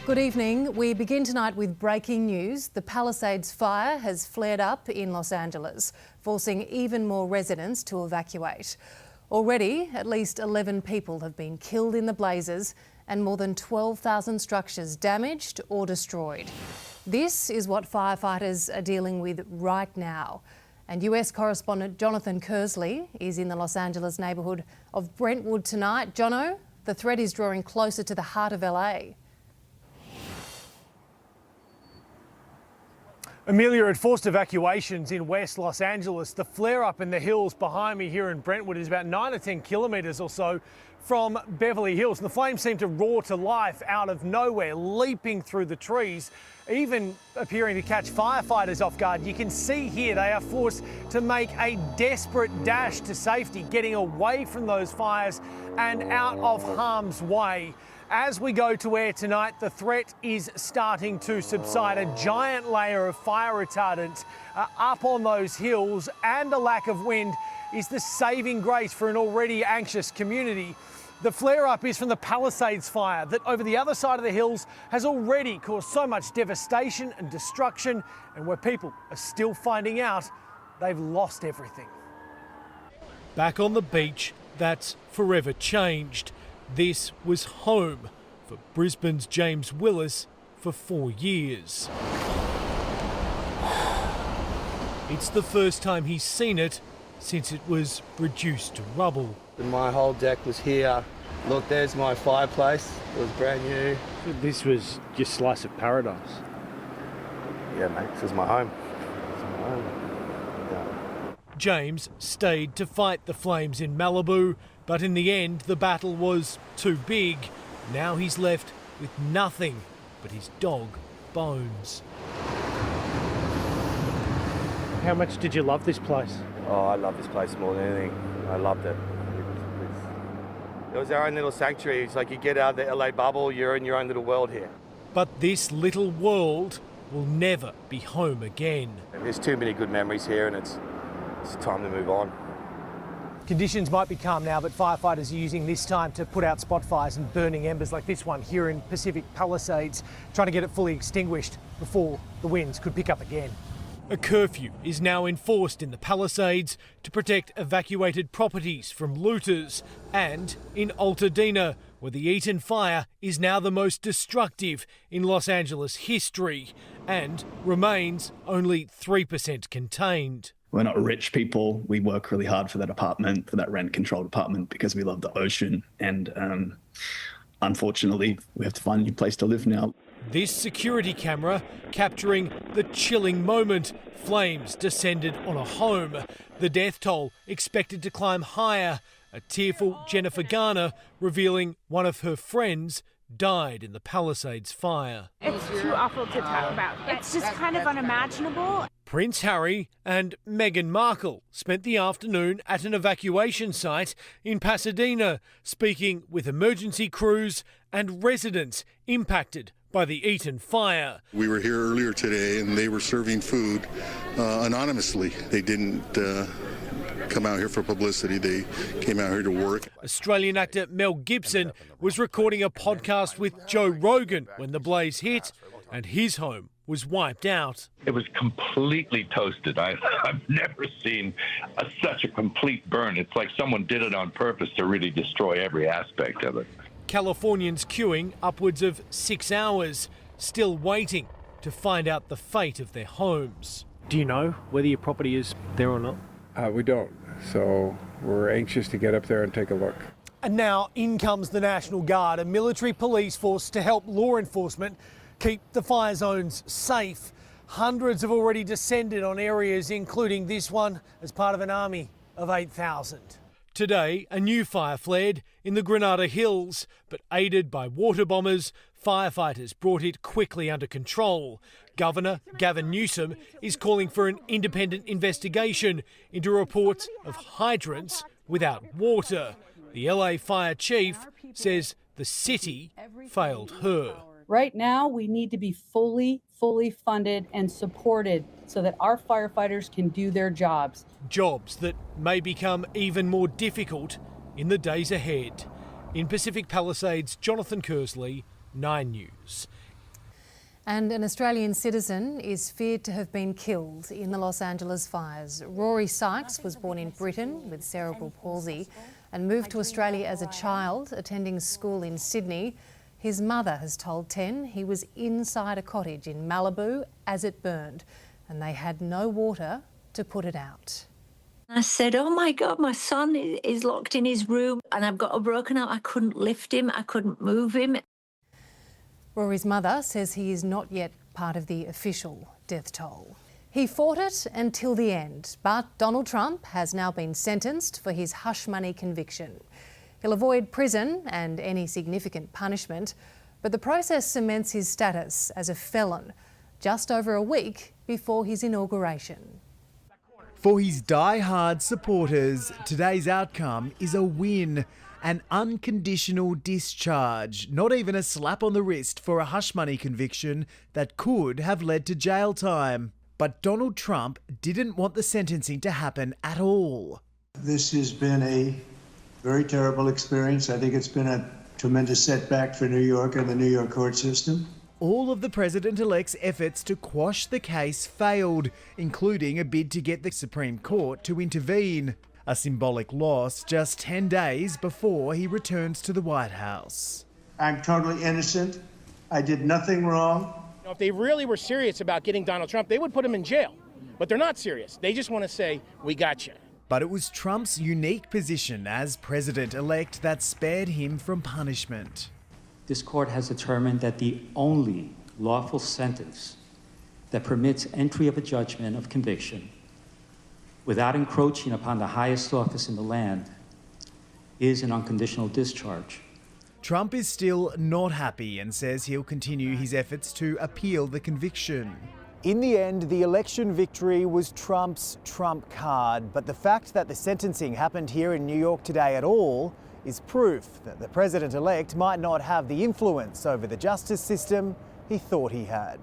Good evening. We begin tonight with breaking news. The Palisades fire has flared up in Los Angeles, forcing even more residents to evacuate. Already, at least 11 people have been killed in the blazes and more than 12,000 structures damaged or destroyed. This is what firefighters are dealing with right now. And US correspondent Jonathan Kersley is in the Los Angeles neighbourhood of Brentwood tonight. Jono, the threat is drawing closer to the heart of LA. Amelia, at forced evacuations in West Los Angeles, the flare-up in the hills behind me here in Brentwood is about 9 or 10 kilometres or so from Beverly Hills. And the flames seem to roar to life out of nowhere, leaping through the trees, even appearing to catch firefighters off guard. You can see here they are forced to make a desperate dash to safety, getting away from those fires and out of harm's way. As we go to air tonight, the threat is starting to subside. A giant layer of fire retardant up on those hills and a lack of wind is the saving grace for an already anxious community. The flare-up is from the Palisades fire that over the other side of the hills has already caused so much devastation and destruction, and where people are still finding out they've lost everything. Back on the beach, that's forever changed. This was home for Brisbane's James Willis for 4 years. It's the first time he's seen it since it was reduced to rubble. My whole deck was here. Look, there's my fireplace. It was brand new. This was your slice of paradise. Yeah, mate, this is my home. This is my home. Yeah. James stayed to fight the flames in Malibu, but in the end the battle was too big. Now he's left with nothing but his dog, Bones. How much did you love this place? Oh, I love this place more than anything. I loved it. It was our own little sanctuary. It's like you get out of the LA bubble, you're in your own little world here. But this little world will never be home again. There's too many good memories here, and it's time to move on. Conditions might be calm now, but firefighters are using this time to put out spot fires and burning embers like this one here in Pacific Palisades, trying to get it fully extinguished before the winds could pick up again. A curfew is now enforced in the Palisades to protect evacuated properties from looters, and in Altadena, where the Eaton fire is now the most destructive in Los Angeles history and remains only 3% contained. We're not rich people. We work really hard for that apartment, for that rent-controlled apartment, because we love the ocean. And unfortunately, we have to find a new place to live now. This security camera capturing the chilling moment. Flames descended on a home. The death toll expected to climb higher. A tearful Jennifer Garner revealing one of her friends died in the Palisades fire. It's too awful to talk about. It's just kind of unimaginable. Prince Harry and Meghan Markle spent the afternoon at an evacuation site in Pasadena, speaking with emergency crews and residents impacted by the Eaton fire. We were here earlier today and they were serving food anonymously. They didn't come out here for publicity. They came out here to work. Australian actor Mel Gibson was recording a podcast with Joe Rogan when the blaze hit and his home was wiped out. It was completely toasted. I've never seen such a complete burn. It's like someone did it on purpose to really destroy every aspect of it. Californians queuing upwards of 6 hours, still waiting to find out the fate of their homes. Do you know whether your property is there or not? We don't, so we're anxious to get up there and take a look. And now in comes the National Guard, a military police force to help law enforcement keep the fire zones safe. Hundreds have already descended on areas, including this one, as part of an army of 8,000. Today, a new fire flared in the Granada Hills, but aided by water bombers, firefighters brought it quickly under control. Governor Gavin Newsom is calling for an independent investigation into reports of hydrants without water. The LA fire chief says the city failed her. Right now, we need to be fully funded and supported so that our firefighters can do their jobs. Jobs that may become even more difficult in the days ahead. In Pacific Palisades, Jonathan Kersley, 9 News. And an Australian citizen is feared to have been killed in the Los Angeles fires. Rory Sykes was born in Britain with cerebral palsy and moved to Australia as a child, attending school in Sydney. His mother has told 10 he was inside a cottage in Malibu as it burned, and they had no water to put it out. I said, oh my God, my son is locked in his room and I've got a broken arm. I couldn't lift him, I couldn't move him. Rory's mother says he is not yet part of the official death toll. He fought it until the end, but Donald Trump has now been sentenced for his hush money conviction. He'll avoid prison and any significant punishment, but the process cements his status as a felon just over a week before his inauguration. For his die-hard supporters, today's outcome is a win, an unconditional discharge, not even a slap on the wrist for a hush money conviction that could have led to jail time. But Donald Trump didn't want the sentencing to happen at all. This has been a very terrible experience. I think it's been a tremendous setback for New York and the New York court system. All of the president-elect's efforts to quash the case failed, including a bid to get the Supreme Court to intervene. A symbolic loss just 10 days before he returns to the White House. I'm totally innocent. I did nothing wrong. If they really were serious about getting Donald Trump, they would put him in jail. But they're not serious. They just want to say, we got you. But it was Trump's unique position as president-elect that spared him from punishment. This court has determined that the only lawful sentence that permits entry of a judgment of conviction without encroaching upon the highest office in the land is an unconditional discharge. Trump is still not happy and says he'll continue his efforts to appeal the conviction. In the end, the election victory was Trump's trump card, but the fact that the sentencing happened here in New York today at all is proof that the president-elect might not have the influence over the justice system he thought he had.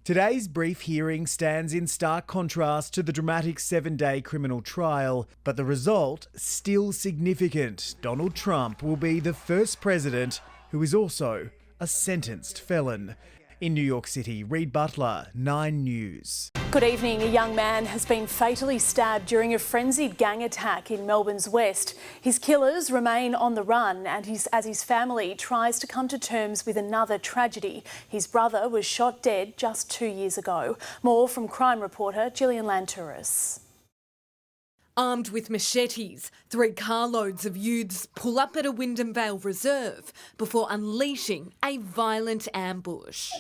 Today's brief hearing stands in stark contrast to the dramatic 7-day criminal trial, but the result still significant. Donald Trump will be the first president who is also a sentenced felon. In New York City, Reid Butler, 9 News. Good evening. A young man has been fatally stabbed during a frenzied gang attack in Melbourne's west. His killers remain on the run and as his family tries to come to terms with another tragedy. His brother was shot dead just 2 years ago. More from crime reporter Gillian Lantouris. Armed with machetes, 3 carloads of youths pull up at a Wyndham Vale reserve before unleashing a violent ambush.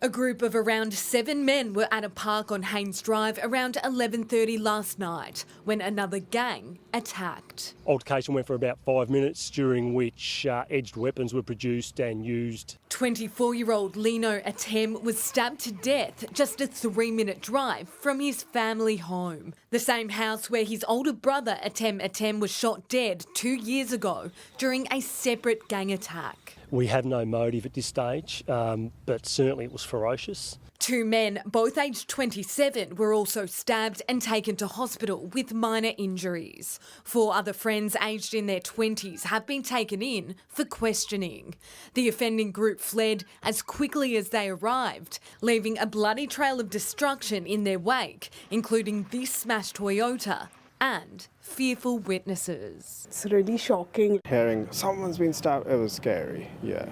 A group of around 7 men were at a park on Haynes Drive around 11:30 last night when another gang attacked. Altercation went for about 5 minutes, during which edged weapons were produced and used. 24-year-old Lino Atem was stabbed to death just a 3-minute drive from his family home. The same house where his older brother Atem was shot dead 2 years ago during a separate gang attack. We have no motive at this stage, but certainly it was ferocious. 2 men, both aged 27, were also stabbed and taken to hospital with minor injuries. 4 other friends aged in their 20s have been taken in for questioning. The offending group fled as quickly as they arrived, leaving a bloody trail of destruction in their wake, including this smashed Toyota and fearful witnesses. It's really shocking. Hearing someone's been stabbed, it was scary, yeah.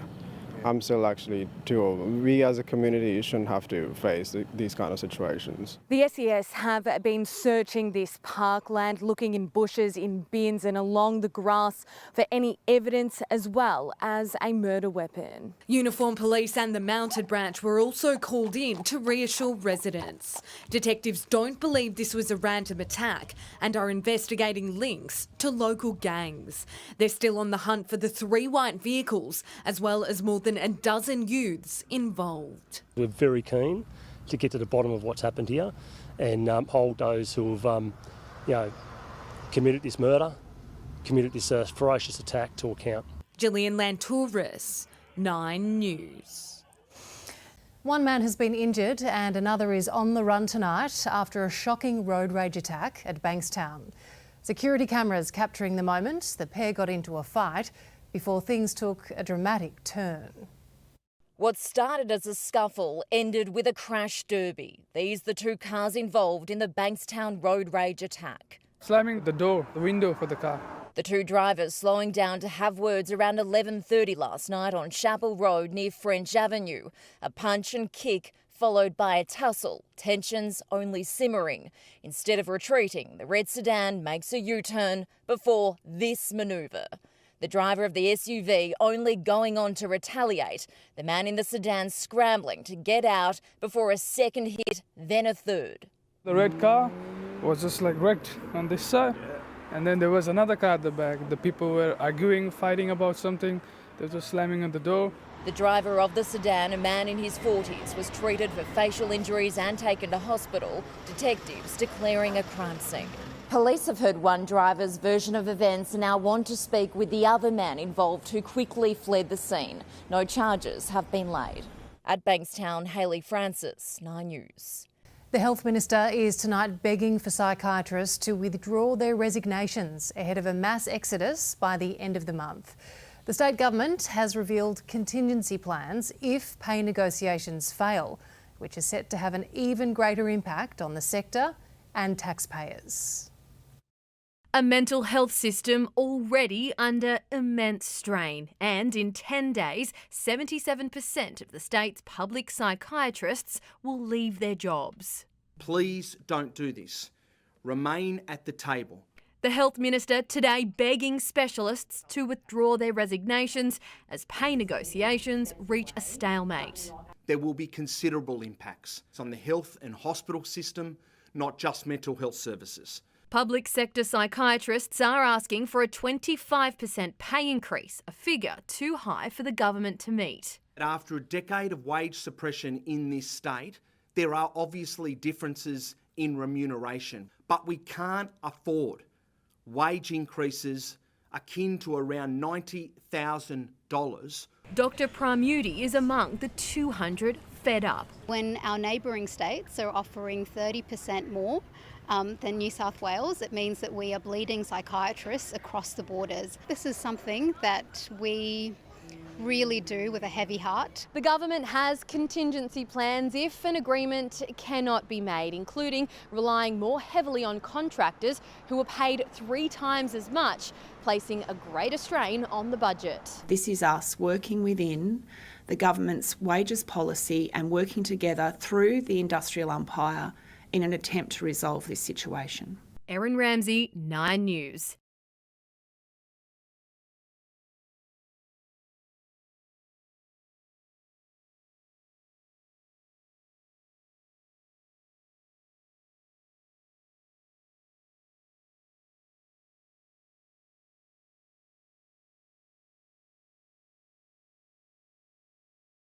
I'm still actually too old. We as a community shouldn't have to face these kind of situations. The SES have been searching this parkland, looking in bushes, in bins and along the grass for any evidence as well as a murder weapon. Uniformed police and the mounted branch were also called in to reassure residents. Detectives don't believe this was a random attack and are investigating links to local gangs. They're still on the hunt for the 3 white vehicles as well as more than a dozen youths involved. We're very keen to get to the bottom of what's happened here and hold those who have committed this murder, committed this ferocious attack to account. Gillian Lantouris, 9 News. 1 man has been injured and another is on the run tonight after a shocking road rage attack at Bankstown. Security cameras capturing the moment the pair got into a fight before things took a dramatic turn. What started as a scuffle ended with a crash derby. These the two cars involved in the Bankstown road rage attack. Slamming the window for the car. The two drivers slowing down to have words around 11:30 last night on Chapel Road near French Avenue. A punch and kick followed by a tussle, tensions only simmering. Instead of retreating, the red sedan makes a U-turn before this manoeuvre. The driver of the SUV only going on to retaliate, the man in the sedan scrambling to get out before a second hit, then a third. The red car was just like wrecked on this side, and then there was another car at the back. The people were arguing, fighting about something. They were just slamming on the door. The driver of the sedan, a man in his 40s, was treated for facial injuries and taken to hospital, detectives declaring a crime scene. Police have heard one driver's version of events and now want to speak with the other man involved who quickly fled the scene. No charges have been laid. At Bankstown, Hayley Francis, 9 News. The Health Minister is tonight begging for psychiatrists to withdraw their resignations ahead of a mass exodus by the end of the month. The state government has revealed contingency plans if pay negotiations fail, which is set to have an even greater impact on the sector and taxpayers. A mental health system already under immense strain, and in 10 days, 77% of the state's public psychiatrists will leave their jobs. Please don't do this. Remain at the table. The Health Minister today begging specialists to withdraw their resignations as pay negotiations reach a stalemate. There will be considerable impacts on the health and hospital system, not just mental health services. Public sector psychiatrists are asking for a 25% pay increase, a figure too high for the government to meet. After a decade of wage suppression in this state, there are obviously differences in remuneration, but we can't afford wage increases akin to around $90,000. Dr Pramudi is among the 200 fed up. When our neighbouring states are offering 30% more than New South Wales, it means that we are bleeding psychiatrists across the borders. This is something that we really do with a heavy heart. The government has contingency plans if an agreement cannot be made, including relying more heavily on contractors who are paid 3 times as much, placing a greater strain on the budget. This is us working within the government's wages policy and working together through the industrial umpire in an attempt to resolve this situation. Erin Ramsey, 9 News.